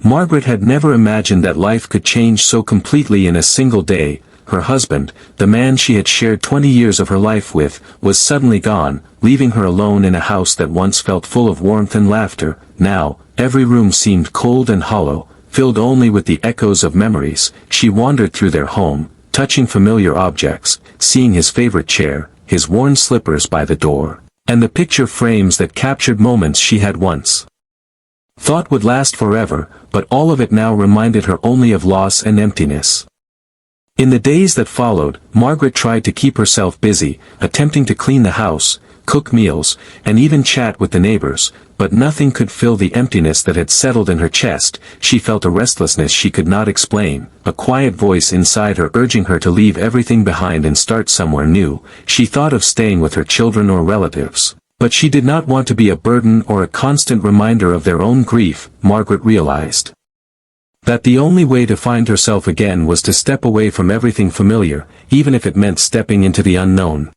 Margaret had never imagined that life could change so completely in a single day. Her husband, the man she had shared 20 years of her life with, was suddenly gone, leaving her alone in a house that once felt full of warmth and laughter. Now, every room seemed cold and hollow, filled only with the echoes of memories. She wandered through their home, touching familiar objects, seeing his favorite chair, his worn slippers by the door, and the picture frames that captured moments she had once thought would last forever, but all of it now reminded her only of loss and emptiness. In the days that followed, Margaret tried to keep herself busy, attempting to clean the house, cook meals, and even chat with the neighbors, but nothing could fill the emptiness that had settled in her chest. She felt a restlessness she could not explain, a quiet voice inside her urging her to leave everything behind and start somewhere new. She thought of staying with her children or relatives, but she did not want to be a burden or a constant reminder of their own grief. Margaret realized that the only way to find herself again was to step away from everything familiar, even if it meant stepping into the unknown.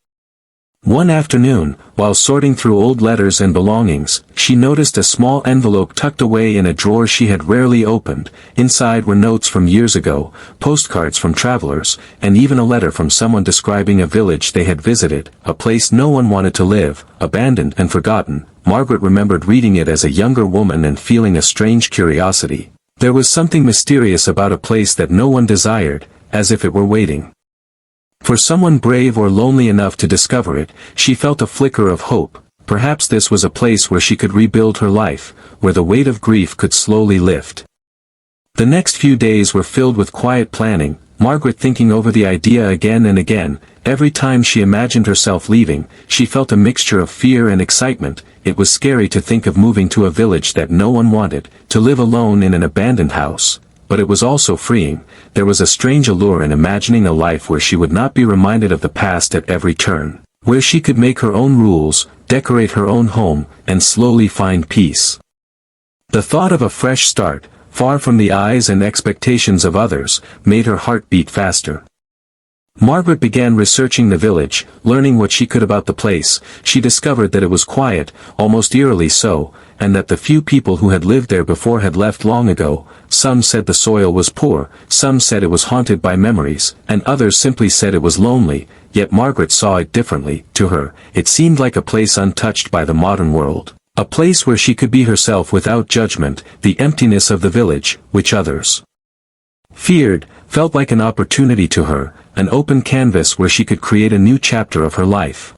One afternoon, while sorting through old letters and belongings, she noticed a small envelope tucked away in a drawer she had rarely opened. Inside were notes from years ago, postcards from travelers, and even a letter from someone describing a village they had visited, a place no one wanted to live, abandoned and forgotten. Margaret remembered reading it as a younger woman and feeling a strange curiosity. There was something mysterious about a place that no one desired, as if it were waiting for someone brave or lonely enough to discover it. She felt a flicker of hope. Perhaps this was a place where she could rebuild her life, where the weight of grief could slowly lift. The next few days were filled with quiet planning, Margaret thinking over the idea again and again. Every time she imagined herself leaving, she felt a mixture of fear and excitement. It was scary to think of moving to a village that no one wanted, to live alone in an abandoned house. But it was also freeing. There was a strange allure in imagining a life where she would not be reminded of the past at every turn, where she could make her own rules, decorate her own home, and slowly find peace. The thought of a fresh start, far from the eyes and expectations of others, made her heart beat faster. Margaret began researching the village, learning what she could about the place. She discovered that it was quiet, almost eerily so, and that the few people who had lived there before had left long ago. Some said the soil was poor, some said it was haunted by memories, and others simply said it was lonely. Yet Margaret saw it differently. To her, it seemed like a place untouched by the modern world, a place where she could be herself without judgment. The emptiness of the village, which others feared, felt like an opportunity to her, an open canvas where she could create a new chapter of her life.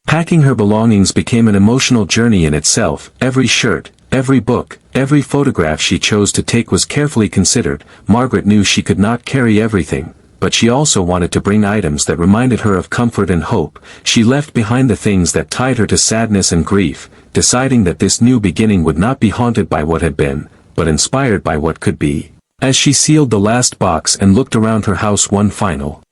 Packing her belongings became an emotional journey in itself. Every shirt, every book, every photograph she chose to take was carefully considered. Margaret knew she could not carry everything, but she also wanted to bring items that reminded her of comfort and hope. She left behind the things that tied her to sadness and grief, deciding that this new beginning would not be haunted by what had been, but inspired by what could be. As she sealed the last box and looked around her house one final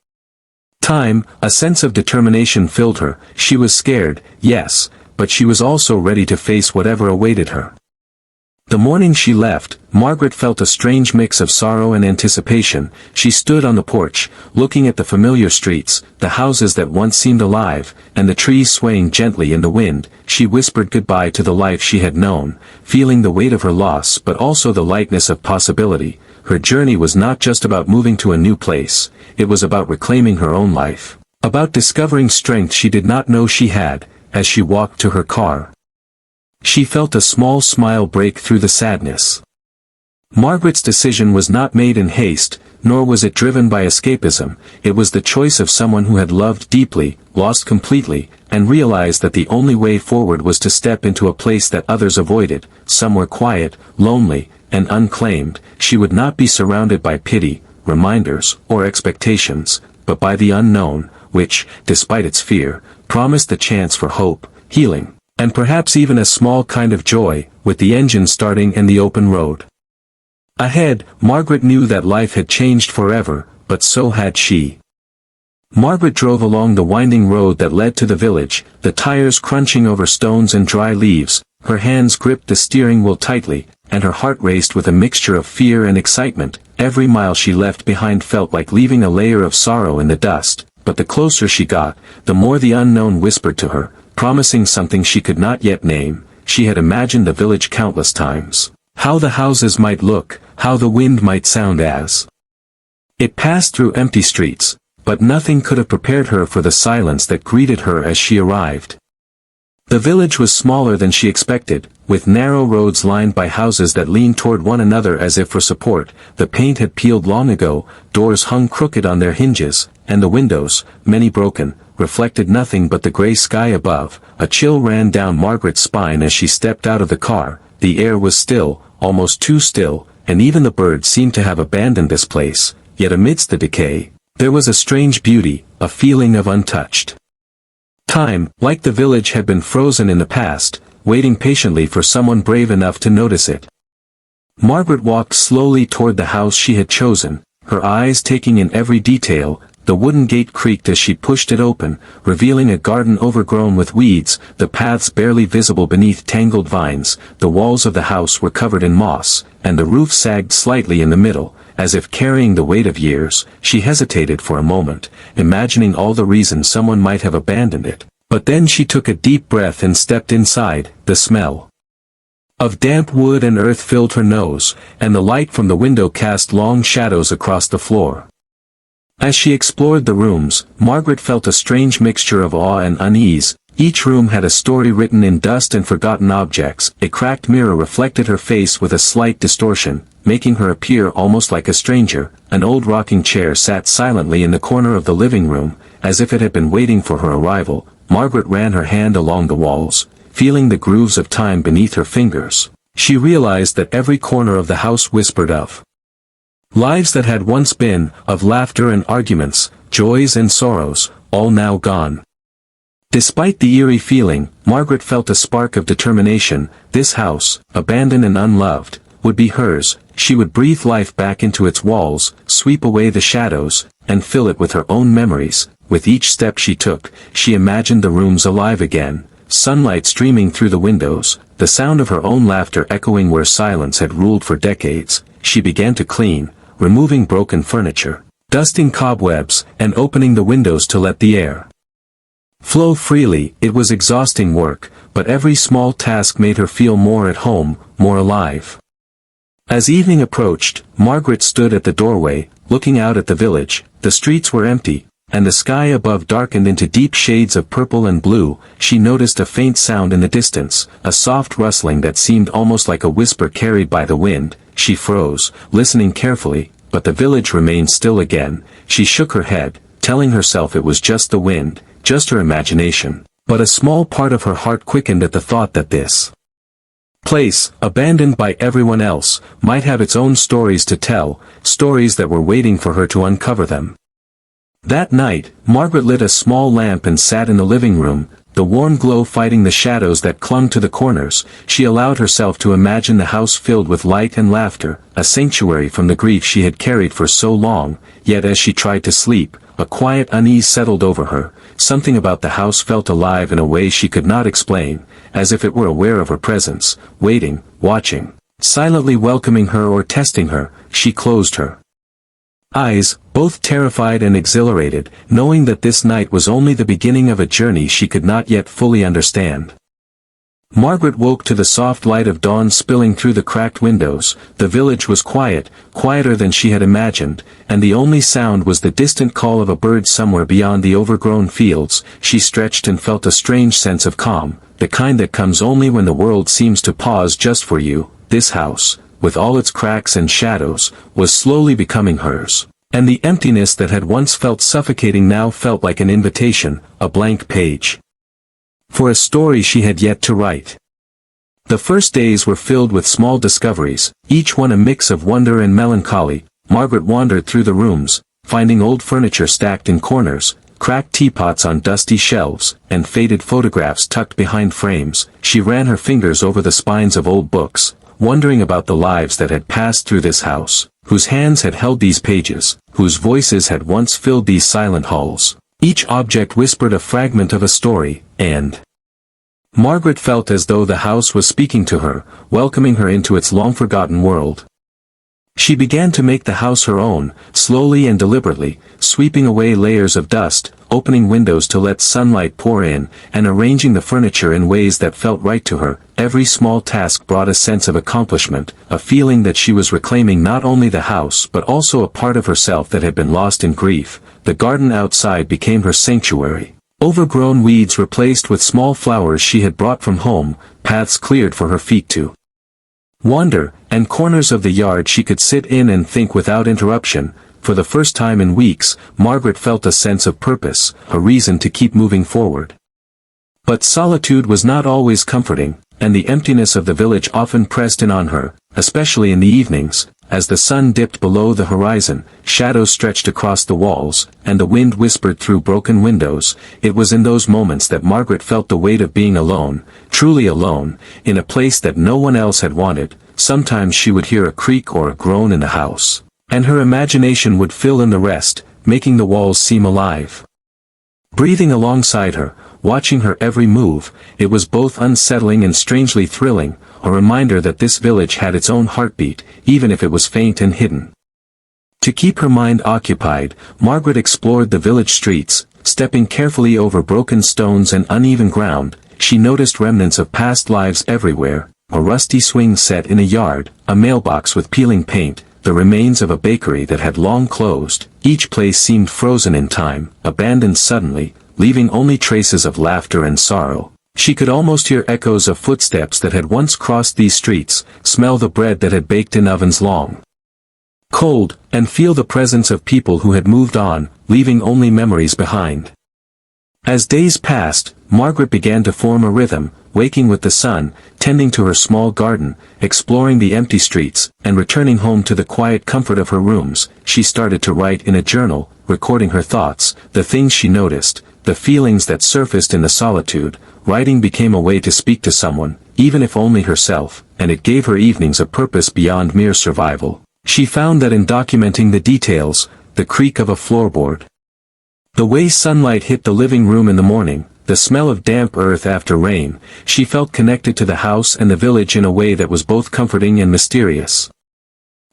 time, a sense of determination filled her. She was scared, yes, but she was also ready to face whatever awaited her. The morning she left, Margaret felt a strange mix of sorrow and anticipation. She stood on the porch, looking at the familiar streets, the houses that once seemed alive, and the trees swaying gently in the wind. She whispered goodbye to the life she had known, feeling the weight of her loss but also the lightness of possibility. Her journey was not just about moving to a new place, it was about reclaiming her own life, about discovering strength she did not know she had. As she walked to her car, she felt a small smile break through the sadness. Margaret's decision was not made in haste, nor was it driven by escapism. It was the choice of someone who had loved deeply, lost completely, and realized that the only way forward was to step into a place that others avoided, somewhere quiet, lonely, and unclaimed. She would not be surrounded by pity, reminders, or expectations, but by the unknown, which, despite its fear, promised the chance for hope, healing, and perhaps even a small kind of joy. With the engine starting and the open road ahead, Margaret knew that life had changed forever, but so had she. Margaret drove along the winding road that led to the village, the tires crunching over stones and dry leaves. Her hands gripped the steering wheel tightly, and her heart raced with a mixture of fear and excitement. Every mile she left behind felt like leaving a layer of sorrow in the dust, but the closer she got, the more the unknown whispered to her, promising something she could not yet name. She had imagined the village countless times, How the houses might look, how the wind might sound as it passed through empty streets, but nothing could have prepared her for the silence that greeted her as she arrived. The village was smaller than she expected, with narrow roads lined by houses that leaned toward one another as if for support. The paint had peeled long ago, doors hung crooked on their hinges, and the windows, many broken, reflected nothing but the gray sky above. A chill ran down Margaret's spine as she stepped out of the car. The air was still, almost too still, and even the birds seemed to have abandoned this place, yet amidst the decay, there was a strange beauty, a feeling of untouched. Time, like the village, had been frozen in the past, waiting patiently for someone brave enough to notice it. Margaret walked slowly toward the house she had chosen, her eyes taking in every detail. The wooden gate creaked as she pushed it open, revealing a garden overgrown with weeds, the paths barely visible beneath tangled vines. The walls of the house were covered in moss, and the roof sagged slightly in the middle, as if carrying the weight of years. She hesitated for a moment, imagining all the reasons someone might have abandoned it, but then she took a deep breath and stepped inside. The smell of damp wood and earth filled her nose, and the light from the window cast long shadows across the floor. As she explored the rooms, Margaret felt a strange mixture of awe and unease. Each room had a story written in dust and forgotten objects. A cracked mirror reflected her face with a slight distortion, making her appear almost like a stranger. An old rocking chair sat silently in the corner of the living room, as if it had been waiting for her arrival. Margaret ran her hand along the walls, feeling the grooves of time beneath her fingers. She realized that every corner of the house whispered of lives that had once been, of laughter and arguments, joys and sorrows, all now gone. Despite the eerie feeling, Margaret felt a spark of determination. This house, abandoned and unloved, would be hers. She would breathe life back into its walls, sweep away the shadows, and fill it with her own memories. With each step she took, she imagined the rooms alive again, sunlight streaming through the windows, the sound of her own laughter echoing where silence had ruled for decades. She began to clean, removing broken furniture, dusting cobwebs, and opening the windows to let the air flow freely. It was exhausting work, but every small task made her feel more at home, more alive. As evening approached, Margaret stood at the doorway, looking out at the village. The streets were empty, and the sky above darkened into deep shades of purple and blue. She noticed a faint sound in the distance, a soft rustling that seemed almost like a whisper carried by the wind. She froze, listening carefully, but the village remained still again. She shook her head, telling herself it was just the wind, just her imagination. But a small part of her heart quickened at the thought that this place, abandoned by everyone else, might have its own stories to tell, stories that were waiting for her to uncover them. That night, Margaret lit a small lamp and sat in the living room, the warm glow fighting the shadows that clung to the corners. She allowed herself to imagine the house filled with light and laughter, a sanctuary from the grief she had carried for so long. Yet as she tried to sleep, a quiet unease settled over her. Something about the house felt alive in a way she could not explain, as if it were aware of her presence, waiting, watching, silently welcoming her or testing her. She closed her eyes, both terrified and exhilarated, knowing that this night was only the beginning of a journey she could not yet fully understand. Margaret woke to the soft light of dawn spilling through the cracked windows. The village was quiet, quieter than she had imagined, and the only sound was the distant call of a bird somewhere beyond the overgrown fields. She stretched and felt a strange sense of calm, the kind that comes only when the world seems to pause just for you. This house, with all its cracks and shadows, was slowly becoming hers. And the emptiness that had once felt suffocating now felt like an invitation, a blank page for a story she had yet to write. The first days were filled with small discoveries, each one a mix of wonder and melancholy. Margaret wandered through the rooms, finding old furniture stacked in corners, cracked teapots on dusty shelves, and faded photographs tucked behind frames. She ran her fingers over the spines of old books, wondering about the lives that had passed through this house, whose hands had held these pages, whose voices had once filled these silent halls. Each object whispered a fragment of a story, and Margaret felt as though the house was speaking to her, welcoming her into its long-forgotten world. She began to make the house her own, slowly and deliberately, sweeping away layers of dust, opening windows to let sunlight pour in, and arranging the furniture in ways that felt right to her. every small task brought a sense of accomplishment, a feeling that she was reclaiming not only the house but also a part of herself that had been lost in grief. The garden outside became her sanctuary. Overgrown weeds replaced with small flowers she had brought from home, paths cleared for her feet to wander, and corners of the yard she could sit in and think without interruption. For the first time in weeks, Margaret felt a sense of purpose, a reason to keep moving forward. But solitude was not always comforting, and the emptiness of the village often pressed in on her, especially in the evenings. As the sun dipped below the horizon, shadows stretched across the walls, and the wind whispered through broken windows. It was in those moments that Margaret felt the weight of being alone, truly alone, in a place that no one else had wanted. Sometimes she would hear a creak or a groan in the house, and her imagination would fill in the rest, making the walls seem alive, breathing alongside her, watching her every move. It was both unsettling and strangely thrilling, a reminder that this village had its own heartbeat, even if it was faint and hidden. To keep her mind occupied, Margaret explored the village streets, stepping carefully over broken stones and uneven ground. She noticed remnants of past lives everywhere, a rusty swing set in a yard, a mailbox with peeling paint, the remains of a bakery that had long closed. Each place seemed frozen in time, abandoned suddenly, leaving only traces of laughter and sorrow. She could almost hear echoes of footsteps that had once crossed these streets, smell the bread that had baked in ovens long cold, and feel the presence of people who had moved on, leaving only memories behind. As days passed, Margaret began to form a rhythm, waking with the sun, tending to her small garden, exploring the empty streets, and returning home to the quiet comfort of her rooms. She started to write in a journal, recording her thoughts, the things she noticed, the feelings that surfaced in the solitude. Writing became a way to speak to someone, even if only herself, and it gave her evenings a purpose beyond mere survival. She found that in documenting the details, the creak of a floorboard, the way sunlight hit the living room in the morning, the smell of damp earth after rain, she felt connected to the house and the village in a way that was both comforting and mysterious.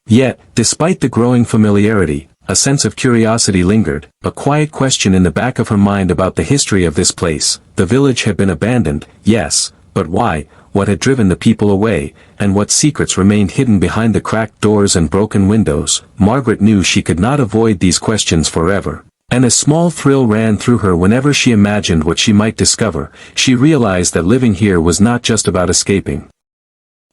Yet, despite the growing familiarity, a sense of curiosity lingered, a quiet question in the back of her mind about the history of this place. The village had been abandoned, yes, but why? What had driven the people away, and what secrets remained hidden behind the cracked doors and broken windows? Margaret knew she could not avoid these questions forever, and a small thrill ran through her whenever she imagined what she might discover. She realized that living here was not just about escaping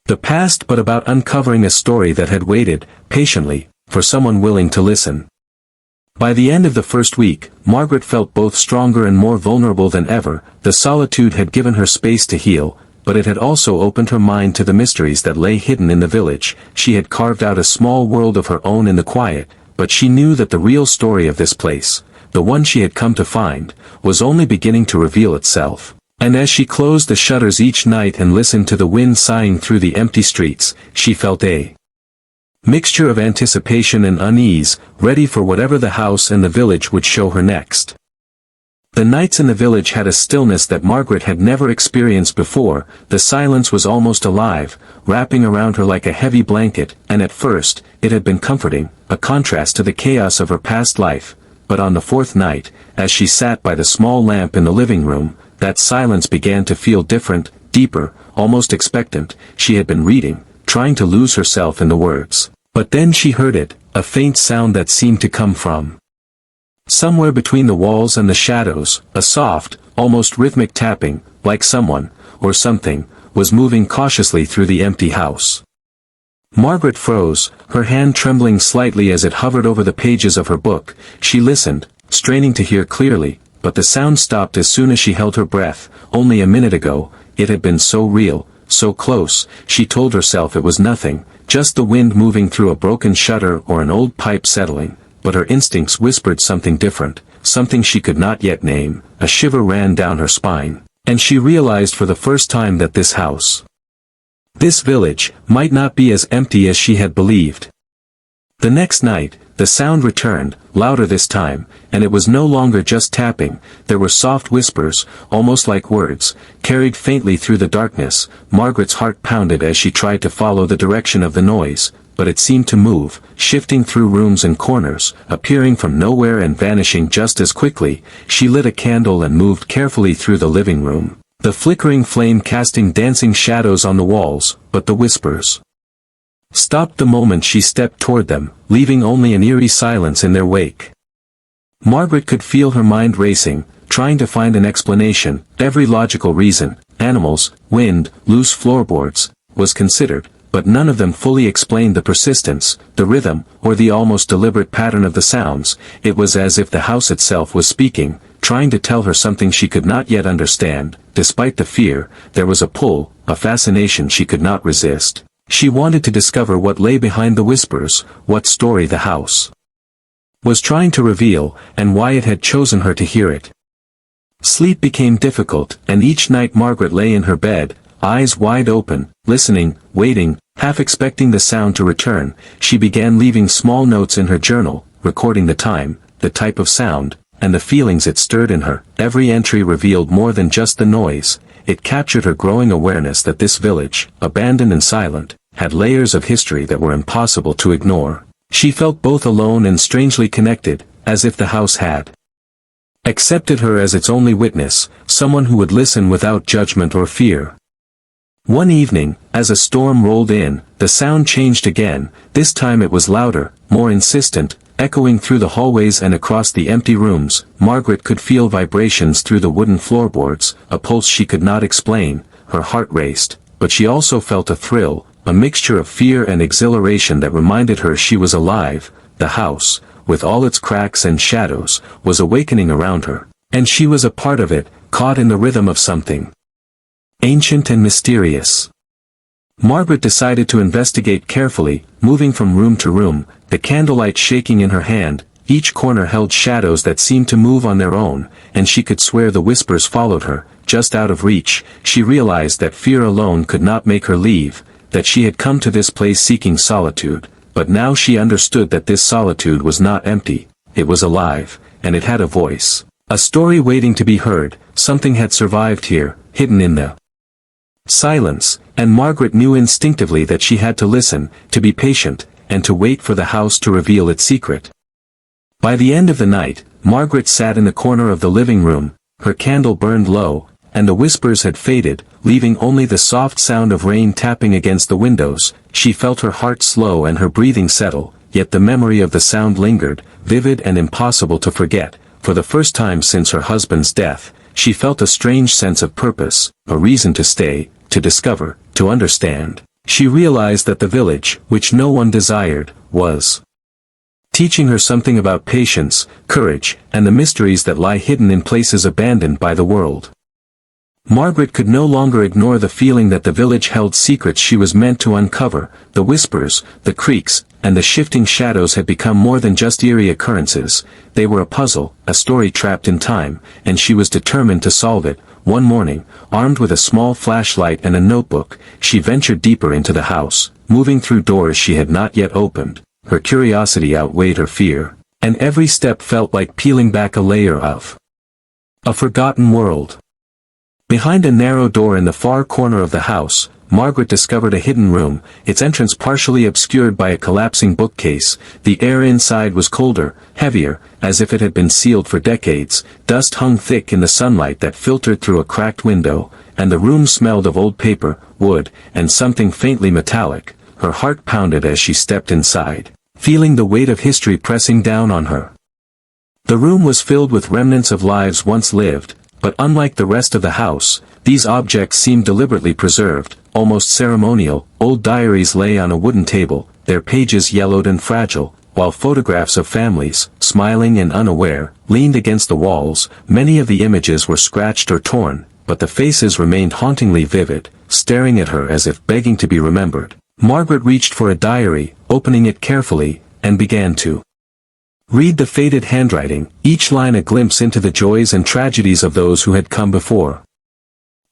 the past but about uncovering a story that had waited, patiently, for someone willing to listen. By the end of the first week, Margaret felt both stronger and more vulnerable than ever. The solitude had given her space to heal, but it had also opened her mind to the mysteries that lay hidden in the village. She had carved out a small world of her own in the quiet, but she knew that the real story of this place, the one she had come to find, was only beginning to reveal itself. And as she closed the shutters each night and listened to the wind sighing through the empty streets, she felt a mixture of anticipation and unease, ready for whatever the house and the village would show her next. The nights in the village had a stillness that Margaret had never experienced before. The silence was almost alive, wrapping around her like a heavy blanket, and at first, it had been comforting, a contrast to the chaos of her past life. But on the fourth night, as she sat by the small lamp in the living room, that silence began to feel different, deeper, almost expectant. She had been reading, trying to lose herself in the words. But then she heard it, a faint sound that seemed to come from somewhere between the walls and the shadows, a soft, almost rhythmic tapping, like someone, or something, was moving cautiously through the empty house. Margaret froze, her hand trembling slightly as it hovered over the pages of her book. She listened, straining to hear clearly, but the sound stopped as soon as she held her breath. Only a minute ago, it had been so real, so close. She told herself it was nothing, just the wind moving through a broken shutter or an old pipe settling. But her instincts whispered something different, something she could not yet name. A shiver ran down her spine, and she realized for the first time that this house, this village, might not be as empty as she had believed. The next night, the sound returned, louder this time, and it was no longer just tapping. There were soft whispers, almost like words, carried faintly through the darkness. Margaret's heart pounded as she tried to follow the direction of the noise, but it seemed to move, shifting through rooms and corners, appearing from nowhere and vanishing just as quickly. She lit a candle and moved carefully through the living room. The flickering flame casting dancing shadows on the walls, but the whispers stopped the moment she stepped toward them, leaving only an eerie silence in their wake. Margaret could feel her mind racing, trying to find an explanation. Every logical reason, animals, wind, loose floorboards, was considered, but none of them fully explained the persistence, the rhythm, or the almost deliberate pattern of the sounds. It was as if the house itself was speaking, trying to tell her something she could not yet understand. Despite the fear, there was a pull, a fascination she could not resist. She wanted to discover what lay behind the whispers, what story the house was trying to reveal, and why it had chosen her to hear it. Sleep became difficult, and each night Margaret lay in her bed, eyes wide open, listening, waiting, half expecting the sound to return. She began leaving small notes in her journal, recording the time, the type of sound, and the feelings it stirred in her. Every entry revealed more than just the noise. It captured her growing awareness that this village, abandoned and silent, had layers of history that were impossible to ignore. She felt both alone and strangely connected, as if the house had accepted her as its only witness, someone who would listen without judgment or fear. One evening, as a storm rolled in, the sound changed again. This time it was louder, more insistent, echoing through the hallways and across the empty rooms. Margaret could feel vibrations through the wooden floorboards, a pulse she could not explain. Her heart raced, but she also felt a thrill, a mixture of fear and exhilaration that reminded her she was alive. The house, with all its cracks and shadows, was awakening around her, and she was a part of it, caught in the rhythm of something ancient and mysterious. Margaret decided to investigate carefully, moving from room to room, the candlelight shaking in her hand. Each corner held shadows that seemed to move on their own, and she could swear the whispers followed her. Just out of reach, she realized that fear alone could not make her leave, that she had come to this place seeking solitude, but now she understood that this solitude was not empty, it was alive, and it had a voice, a story waiting to be heard. Something had survived here, hidden in the silence, and Margaret knew instinctively that she had to listen, to be patient, and to wait for the house to reveal its secret. By the end of the night, Margaret sat in the corner of the living room, her candle burned low, and the whispers had faded, leaving only the soft sound of rain tapping against the windows. She felt her heart slow and her breathing settle, yet the memory of the sound lingered, vivid and impossible to forget. For the first time since her husband's death, she felt a strange sense of purpose, a reason to stay, to discover, to understand. She realized that the village, which no one desired, was teaching her something about patience, courage, and the mysteries that lie hidden in places abandoned by the world. Margaret could no longer ignore the feeling that the village held secrets she was meant to uncover. The whispers, the creaks, and the shifting shadows had become more than just eerie occurrences. They were a puzzle, a story trapped in time, and she was determined to solve it. One morning, armed with a small flashlight and a notebook, she ventured deeper into the house, moving through doors she had not yet opened. Her curiosity outweighed her fear, and every step felt like peeling back a layer of a forgotten world. Behind a narrow door in the far corner of the house, Margaret discovered a hidden room, its entrance partially obscured by a collapsing bookcase. The air inside was colder, heavier, as if it had been sealed for decades. Dust hung thick in the sunlight that filtered through a cracked window, and the room smelled of old paper, wood, and something faintly metallic. Her heart pounded as she stepped inside, feeling the weight of history pressing down on her. The room was filled with remnants of lives once lived, but unlike the rest of the house, these objects seemed deliberately preserved, almost ceremonial. Old diaries lay on a wooden table, their pages yellowed and fragile, while photographs of families, smiling and unaware, leaned against the walls. Many of the images were scratched or torn, but the faces remained hauntingly vivid, staring at her as if begging to be remembered. Margaret reached for a diary, opening it carefully, and began to read the faded handwriting, each line a glimpse into the joys and tragedies of those who had come before.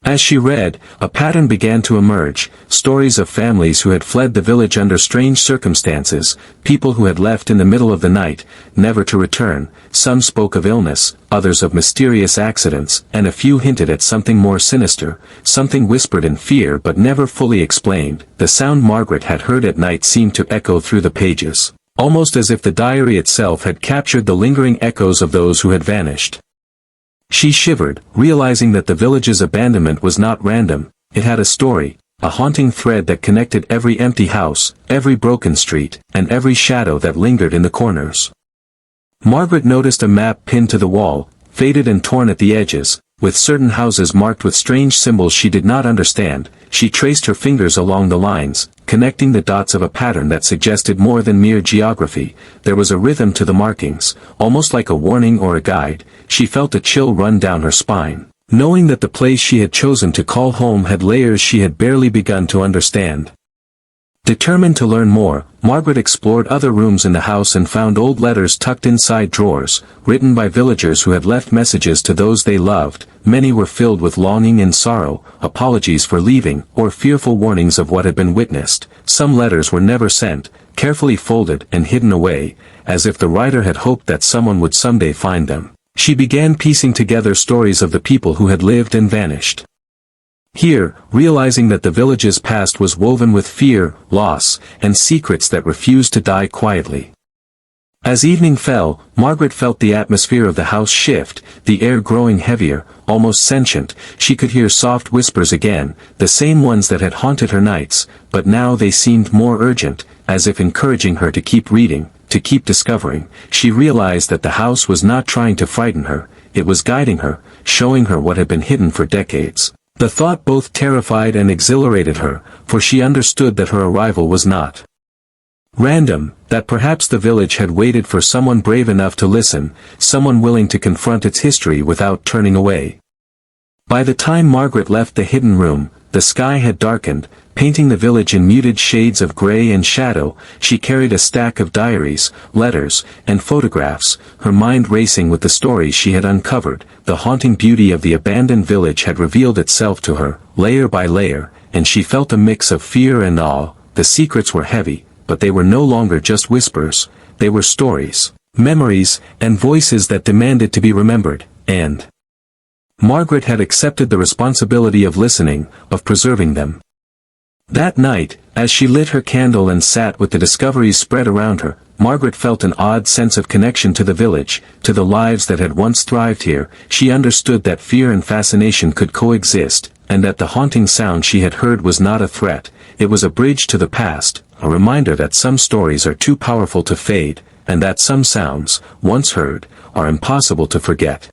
As she read, a pattern began to emerge, stories of families who had fled the village under strange circumstances, people who had left in the middle of the night, never to return. Some spoke of illness, others of mysterious accidents, and a few hinted at something more sinister, something whispered in fear but never fully explained. The sound Margaret had heard at night seemed to echo through the pages, almost as if the diary itself had captured the lingering echoes of those who had vanished. She shivered, realizing that the village's abandonment was not random. It had a story, a haunting thread that connected every empty house, every broken street, and every shadow that lingered in the corners. Margaret noticed a map pinned to the wall, faded and torn at the edges, with certain houses marked with strange symbols she did not understand. She traced her fingers along the lines, connecting the dots of a pattern that suggested more than mere geography. There was a rhythm to the markings, almost like a warning or a guide. She felt a chill run down her spine, knowing that the place she had chosen to call home had layers she had barely begun to understand. Determined to learn more, Margaret explored other rooms in the house and found old letters tucked inside drawers, written by villagers who had left messages to those they loved. Many were filled with longing and sorrow, apologies for leaving, or fearful warnings of what had been witnessed. Some letters were never sent, carefully folded and hidden away, as if the writer had hoped that someone would someday find them. She began piecing together stories of the people who had lived and vanished. Here, realizing that the village's past was woven with fear, loss, and secrets that refused to die quietly. As evening fell, Margaret felt the atmosphere of the house shift, the air growing heavier, almost sentient. She could hear soft whispers again, the same ones that had haunted her nights, but now they seemed more urgent, as if encouraging her to keep reading, to keep discovering. She realized that the house was not trying to frighten her, it was guiding her, showing her what had been hidden for decades. The thought both terrified and exhilarated her, for she understood that her arrival was not random, that perhaps the village had waited for someone brave enough to listen, someone willing to confront its history without turning away. By the time Margaret left the hidden room, the sky had darkened, painting the village in muted shades of gray and shadow. She carried a stack of diaries, letters, and photographs, her mind racing with the stories she had uncovered. The haunting beauty of the abandoned village had revealed itself to her, layer by layer, and she felt a mix of fear and awe. The secrets were heavy, but they were no longer just whispers, they were stories, memories, and voices that demanded to be remembered, and Margaret had accepted the responsibility of listening, of preserving them. That night, as she lit her candle and sat with the discoveries spread around her, Margaret felt an odd sense of connection to the village, to the lives that had once thrived here. She understood that fear and fascination could coexist, and that the haunting sound she had heard was not a threat, it was a bridge to the past, a reminder that some stories are too powerful to fade, and that some sounds, once heard, are impossible to forget.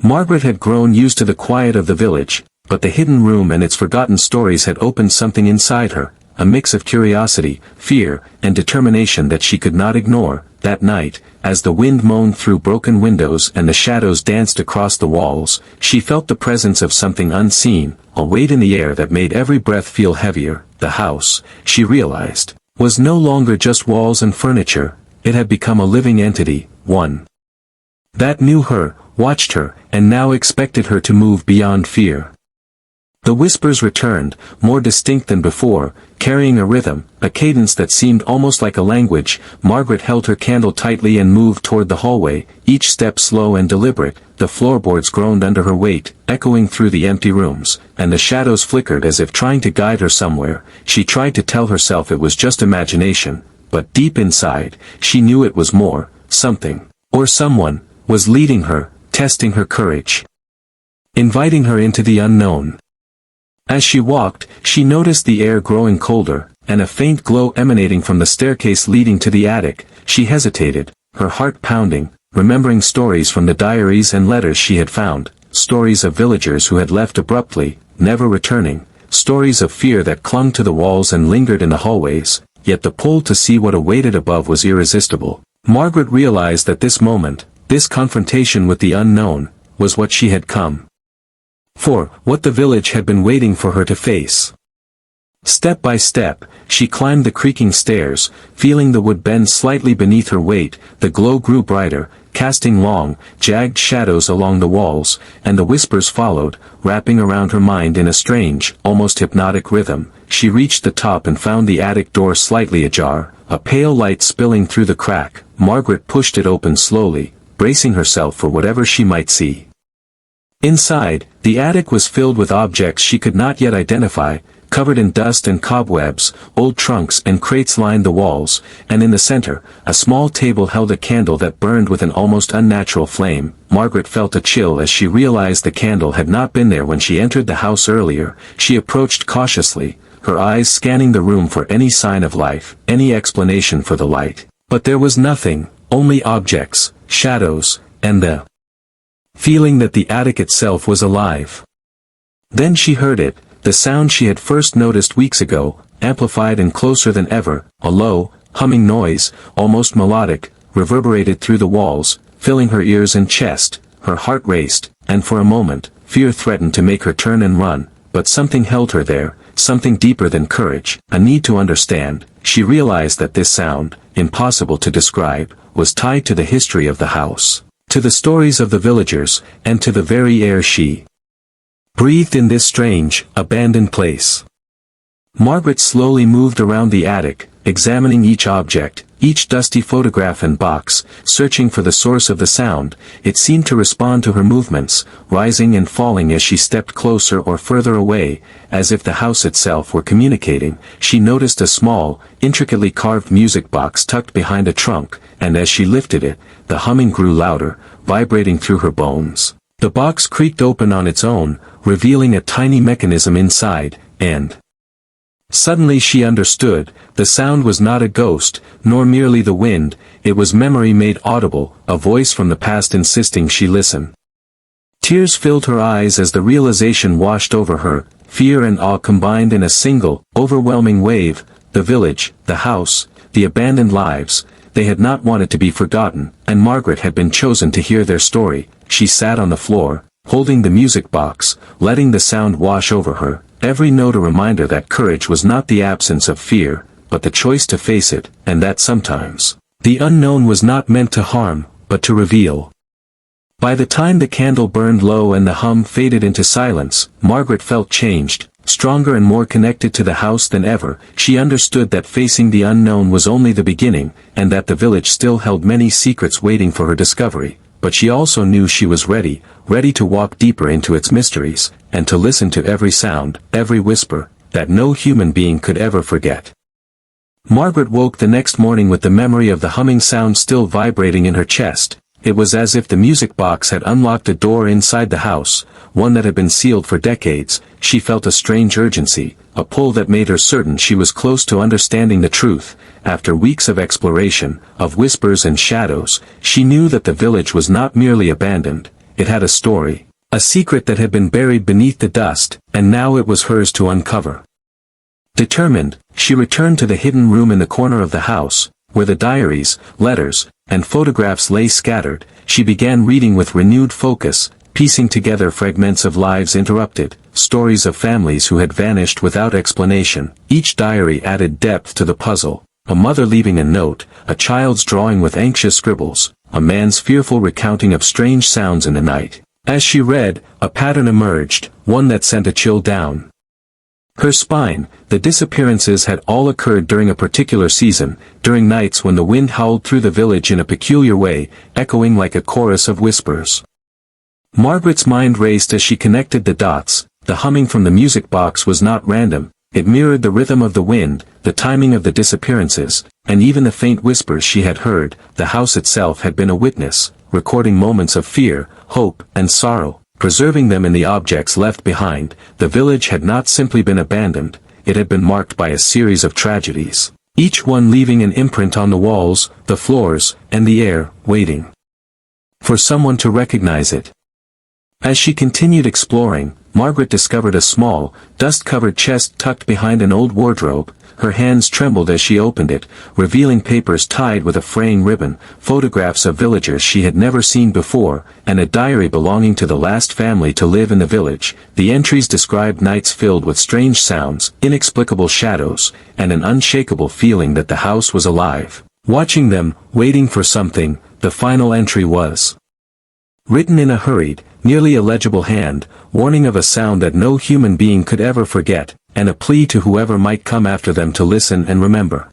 Margaret had grown used to the quiet of the village, but the hidden room and its forgotten stories had opened something inside her, a mix of curiosity, fear, and determination that she could not ignore. That night, as the wind moaned through broken windows and the shadows danced across the walls, she felt the presence of something unseen, a weight in the air that made every breath feel heavier. The house, she realized, was no longer just walls and furniture, it had become a living entity, one that knew her, watched her, and now expected her to move beyond fear. The whispers returned, more distinct than before, carrying a rhythm, a cadence that seemed almost like a language. Margaret held her candle tightly and moved toward the hallway, each step slow and deliberate. The floorboards groaned under her weight, echoing through the empty rooms, and the shadows flickered as if trying to guide her somewhere. She tried to tell herself it was just imagination, but deep inside, she knew it was more. Something, or someone, was leading her, testing her courage, inviting her into the unknown. As she walked, she noticed the air growing colder, and a faint glow emanating from the staircase leading to the attic. She hesitated, her heart pounding, remembering stories from the diaries and letters she had found, stories of villagers who had left abruptly, never returning, stories of fear that clung to the walls and lingered in the hallways, yet the pull to see what awaited above was irresistible. Margaret realized that this moment, this confrontation with the unknown, was what she had come for, what the village had been waiting for her to face. Step by step, she climbed the creaking stairs, feeling the wood bend slightly beneath her weight. The glow grew brighter, casting long, jagged shadows along the walls, and the whispers followed, wrapping around her mind in a strange, almost hypnotic rhythm. She reached the top and found the attic door slightly ajar, a pale light spilling through the crack. Margaret pushed it open slowly, bracing herself for whatever she might see. Inside, the attic was filled with objects she could not yet identify, covered in dust and cobwebs. Old trunks and crates lined the walls, and in the center, a small table held a candle that burned with an almost unnatural flame. Margaret felt a chill as she realized the candle had not been there when she entered the house earlier. She approached cautiously, her eyes scanning the room for any sign of life, any explanation for the light. But there was nothing, only objects, shadows, and the feeling that the attic itself was alive. Then she heard it, the sound she had first noticed weeks ago, amplified and closer than ever. A low, humming noise, almost melodic, reverberated through the walls, filling her ears and chest. Her heart raced, and for a moment, fear threatened to make her turn and run, but something held her there, something deeper than courage, a need to understand. She realized that this sound, impossible to describe, was tied to the history of the house, to the stories of the villagers, and to the very air she breathed in this strange, abandoned place. Margaret slowly moved around the attic, examining each object, each dusty photograph and box, searching for the source of the sound. It seemed to respond to her movements, rising and falling as she stepped closer or further away, as if the house itself were communicating. She noticed a small, intricately carved music box tucked behind a trunk, and as she lifted it, the humming grew louder, vibrating through her bones. The box creaked open on its own, revealing a tiny mechanism inside, and suddenly she understood. The sound was not a ghost, nor merely the wind, it was memory made audible, a voice from the past insisting she listen. Tears filled her eyes as the realization washed over her, fear and awe combined in a single, overwhelming wave. The village, the house, the abandoned lives, they had not wanted to be forgotten, and Margaret had been chosen to hear their story. She sat on the floor, holding the music box, letting the sound wash over her, every note a reminder that courage was not the absence of fear, but the choice to face it, and that sometimes the unknown was not meant to harm, but to reveal. By the time the candle burned low and the hum faded into silence, Margaret felt changed, stronger and more connected to the house than ever. She understood that facing the unknown was only the beginning, and that the village still held many secrets waiting for her discovery. But she also knew she was ready to walk deeper into its mysteries, and to listen to every sound, every whisper, that no human being could ever forget. Margaret woke the next morning with the memory of the humming sound still vibrating in her chest. It was as if the music box had unlocked a door inside the house, one that had been sealed for decades. She felt a strange urgency, a pull that made her certain she was close to understanding the truth. After weeks of exploration, of whispers and shadows, she knew that the village was not merely abandoned, it had a story, a secret that had been buried beneath the dust, and now it was hers to uncover. Determined, she returned to the hidden room in the corner of the house, where the diaries, letters, and photographs lay scattered. She began reading with renewed focus, piecing together fragments of lives interrupted, stories of families who had vanished without explanation. Each diary added depth to the puzzle. A mother leaving a note, a child's drawing with anxious scribbles, a man's fearful recounting of strange sounds in the night. As she read, a pattern emerged, one that sent a chill down her spine. The disappearances had all occurred during a particular season, during nights when the wind howled through the village in a peculiar way, echoing like a chorus of whispers. Margaret's mind raced as she connected the dots. The humming from the music box was not random, it mirrored the rhythm of the wind, the timing of the disappearances, and even the faint whispers she had heard. The house itself had been a witness, recording moments of fear, hope, and sorrow, preserving them in the objects left behind. The village had not simply been abandoned, it had been marked by a series of tragedies, each one leaving an imprint on the walls, the floors, and the air, waiting for someone to recognize it. As she continued exploring, Margaret discovered a small, dust-covered chest tucked behind an old wardrobe. Her hands trembled as she opened it, revealing papers tied with a fraying ribbon, photographs of villagers she had never seen before, and a diary belonging to the last family to live in the village. The entries described nights filled with strange sounds, inexplicable shadows, and an unshakable feeling that the house was alive, watching them, waiting for something. The final entry was written in a hurried, nearly illegible hand, warning of a sound that no human being could ever forget, and a plea to whoever might come after them to listen and remember.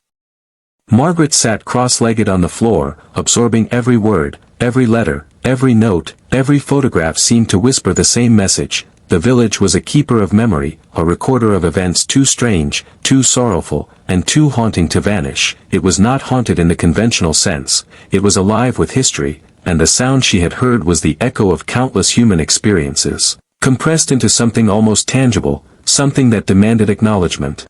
Margaret sat cross-legged on the floor, absorbing every word, every letter, every note. Every photograph seemed to whisper the same message: the village was a keeper of memory, a recorder of events too strange, too sorrowful, and too haunting to vanish. It was not haunted in the conventional sense, it was alive with history, and the sound she had heard was the echo of countless human experiences, compressed into something almost tangible, something that demanded acknowledgement.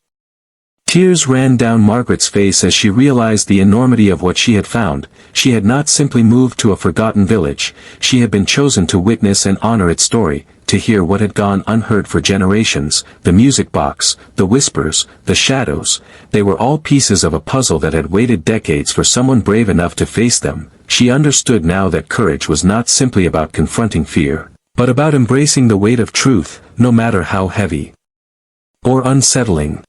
Tears ran down Margaret's face as she realized the enormity of what she had found. She had not simply moved to a forgotten village, she had been chosen to witness and honor its story, to hear what had gone unheard for generations. The music box, the whispers, the shadows, they were all pieces of a puzzle that had waited decades for someone brave enough to face them. She understood now that courage was not simply about confronting fear, but about embracing the weight of truth, no matter how heavy or unsettling.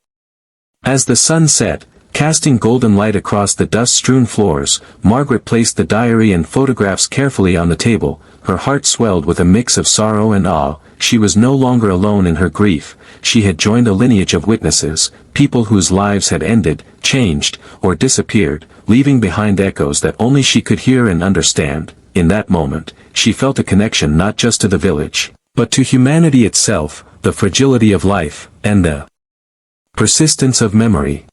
As the sun set, casting golden light across the dust-strewn floors, Margaret placed the diary and photographs carefully on the table. Her heart swelled with a mix of sorrow and awe. She was no longer alone in her grief. She had joined a lineage of witnesses, people whose lives had ended, changed, or disappeared, leaving behind echoes that only she could hear and understand. In that moment, she felt a connection not just to the village, but to humanity itself, the fragility of life, and the persistence of memory.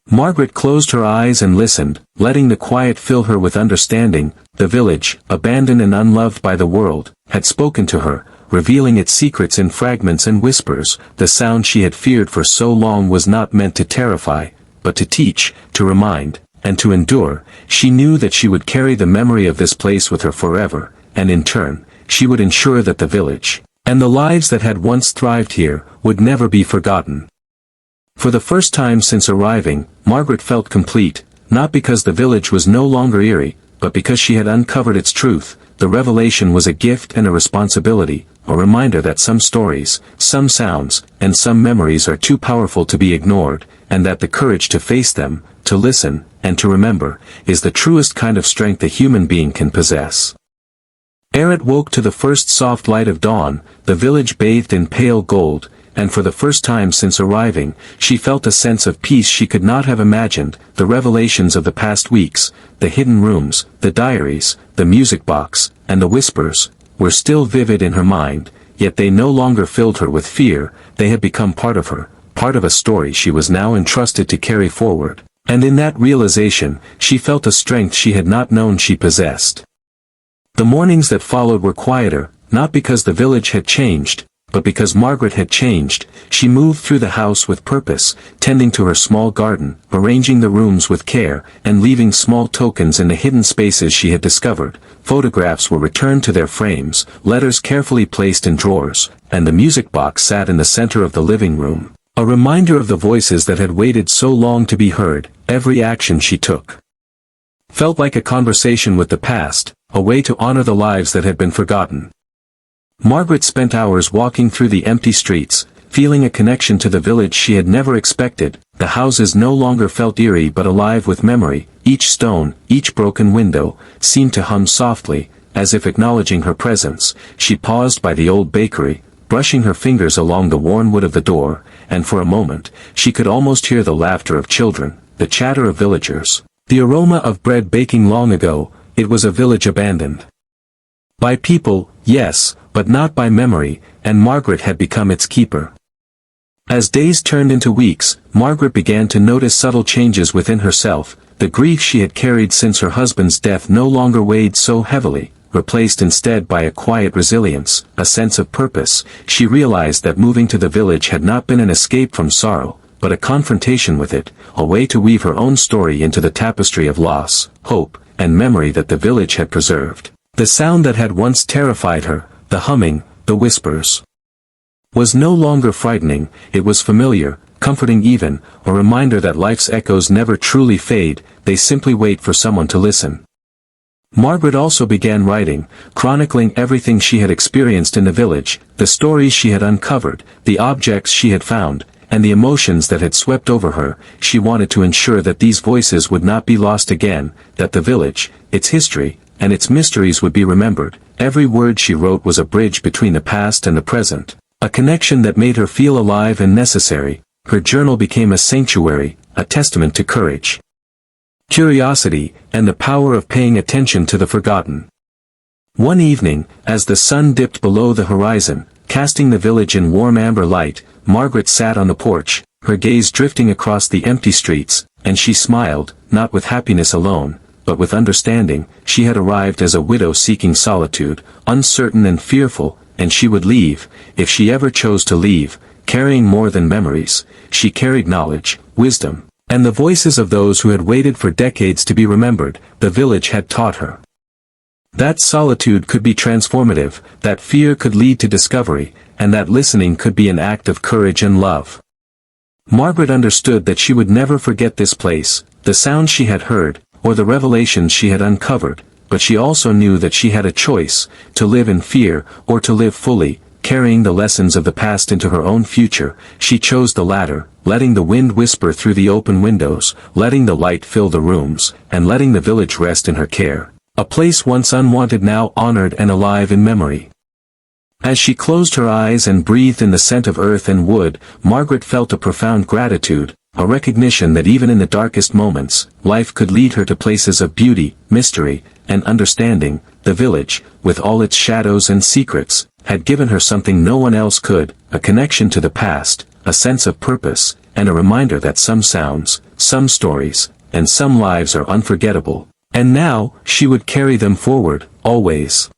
Margaret closed her eyes and listened, letting the quiet fill her with understanding. The village, abandoned and unloved by the world, had spoken to her, revealing its secrets in fragments and whispers. The sound she had feared for so long was not meant to terrify, but to teach, to remind, and to endure. She knew that she would carry the memory of this place with her forever, and in turn, she would ensure that the village, and the lives that had once thrived here, would never be forgotten. For the first time since arriving, Margaret felt complete, not because the village was no longer eerie, but because she had uncovered its truth. The revelation was a gift and a responsibility, a reminder that some stories, some sounds, and some memories are too powerful to be ignored, and that the courage to face them, to listen, and to remember, is the truest kind of strength a human being can possess. Ere it woke to the first soft light of dawn, the village bathed in pale gold, and for the first time since arriving, she felt a sense of peace she could not have imagined. The revelations of the past weeks, the hidden rooms, the diaries, the music box, and the whispers, were still vivid in her mind, yet they no longer filled her with fear. They had become part of her, part of a story she was now entrusted to carry forward, and in that realization, she felt a strength she had not known she possessed. The mornings that followed were quieter, not because the village had changed, but because Margaret had changed. She moved through the house with purpose, tending to her small garden, arranging the rooms with care, and leaving small tokens in the hidden spaces she had discovered. Photographs were returned to their frames, letters carefully placed in drawers, and the music box sat in the center of the living room, a reminder of the voices that had waited so long to be heard. Every action she took felt like a conversation with the past, a way to honor the lives that had been forgotten. Margaret spent hours walking through the empty streets, feeling a connection to the village she had never expected. The houses no longer felt eerie but alive with memory. Each stone, each broken window, seemed to hum softly, as if acknowledging her presence. She paused by the old bakery, brushing her fingers along the worn wood of the door, and for a moment, she could almost hear the laughter of children, the chatter of villagers, the aroma of bread baking long ago. It was a village abandoned by people, yes, but not by memory, and Margaret had become its keeper. As days turned into weeks, Margaret began to notice subtle changes within herself. The grief she had carried since her husband's death no longer weighed so heavily, replaced instead by a quiet resilience, a sense of purpose. She realized that moving to the village had not been an escape from sorrow, but a confrontation with it, a way to weave her own story into the tapestry of loss, hope, and memory that the village had preserved. The sound that had once terrified her, the humming, the whispers, was no longer frightening. It was familiar, comforting even, a reminder that life's echoes never truly fade, they simply wait for someone to listen. Margaret also began writing, chronicling everything she had experienced in the village, the stories she had uncovered, the objects she had found, and the emotions that had swept over her. She wanted to ensure that these voices would not be lost again, that the village, its history, and its mysteries would be remembered. Every word she wrote was a bridge between the past and the present, a connection that made her feel alive and necessary. Her journal became a sanctuary, a testament to courage, curiosity, and the power of paying attention to the forgotten. One evening, as the sun dipped below the horizon, casting the village in warm amber light. Margaret sat on the porch, her gaze drifting across the empty streets, and she smiled, not with happiness alone, but with understanding. She had arrived as a widow seeking solitude, uncertain and fearful, and she would leave, if she ever chose to leave, carrying more than memories. She carried knowledge, wisdom, and the voices of those who had waited for decades to be remembered. The village had taught her that solitude could be transformative, that fear could lead to discovery, and that listening could be an act of courage and love. Margaret understood that she would never forget this place, the sounds she had heard, or the revelations she had uncovered, but she also knew that she had a choice, to live in fear, or to live fully, carrying the lessons of the past into her own future. She chose the latter, letting the wind whisper through the open windows, letting the light fill the rooms, and letting the village rest in her care, a place once unwanted now honored and alive in memory. As she closed her eyes and breathed in the scent of earth and wood, Margaret felt a profound gratitude, a recognition that even in the darkest moments, life could lead her to places of beauty, mystery, and understanding. The village, with all its shadows and secrets, had given her something no one else could, a connection to the past, a sense of purpose, and a reminder that some sounds, some stories, and some lives are unforgettable. And now, she would carry them forward, always.